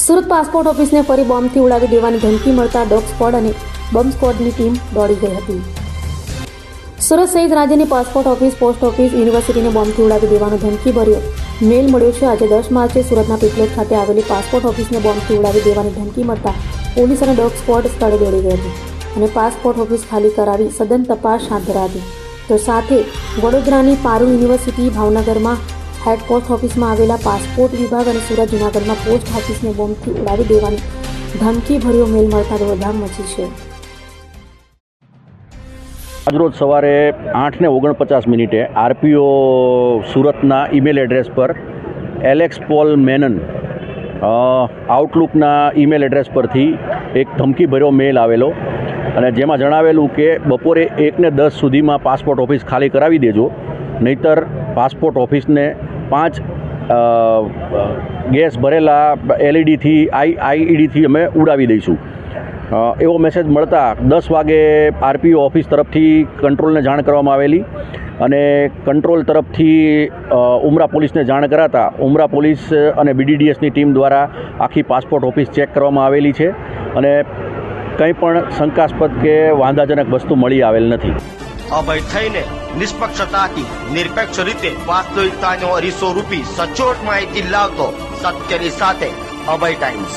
Surat passport ઓફિસને ફરી બોમ્બથી ઉડાવી દેવાની ધમકી મળતા ડોગ સ્ક્વોડ અને બોમ્બ સ્ક્વોડની ટીમ દોડી ગઈ હતી. સુરત સહિત રાજ્યની પાસપોર્ટ ઓફિસ, પોસ્ટ ઓફિસ, યુનિવર્સિટીને બોમ્બથી ઉડાવી દેવાનો ધમકી ભર્યો મેલ મળ્યો છે. આજે 10 માર્ચે સુરતના પીપલોદ ખાતે આવેલી પાસપોર્ટ ઓફિસને બોમ્બથી ઉડાવી દેવાની ધમકી મળતા પોલીસ અને ડોગ સ્ક્વોડ સ્થળે દોડી ગઈ હતી અને પાસપોર્ટ ઓફિસ ખાલી કરાવી સઘન તપાસ હાથ ધરાવી. તો સાથે વડોદરાની પારુલ યુનિવર્સિટી, ભાવનગરમાં હેડ પોસ્ટ ઓફિસમાં આવેલા પાસપોર્ટ વિભાગ અને સુરત જૂનાગઢમાં પોસ્ટ ઓફિસને બોમ્બથી ઉડાવી દેવાની ધમકી ભર્યો મેલ મળતા દોડધામ મચી છે. આજરોજ સવારે 8:49 આરપીઓ સુરતના ઈમેલ એડ્રેસ પર એલેક્સ પોલ મેનન આઉટલુકના ઈમેલ એડ્રેસ પરથી એક ધમકી ભર્યો મેલ આવેલો અને જેમાં જણાવેલું કે બપોરે 1:10 સુધીમાં પાસપોર્ટ ઓફિસ ખાલી કરાવી દેજો, નહીંતર પાસપોર્ટ ઓફિસને 5 ગેસ ભરેલા આઈઈડીથી અમે ઉડાવી દઈશું. એવો મેસેજ મળતા 10 વાગે આરપીઓ ઓફિસ તરફથી કંટ્રોલને જાણ કરવામાં આવેલી અને કંટ્રોલ તરફથી ઉમરા પોલીસને જાણ કરાતા ઉમરા પોલીસ અને BDDSની ટીમ દ્વારા આખી પાસપોર્ટ ઓફિસ ચેક કરવામાં આવેલી છે અને કંઈ પણ શંકાસ્પદ કે વાંધાજનક વસ્તુ મળી આવેલ નથી. અભય થઈને નિષ્પક્ષતાથી નિરપેક્ષ રીતે વાસ્તવિકતાનો અરીસો રૂપી સચોટ માહિતી લાવતો સત્યની સાથે અભય ટાઈમ્સ.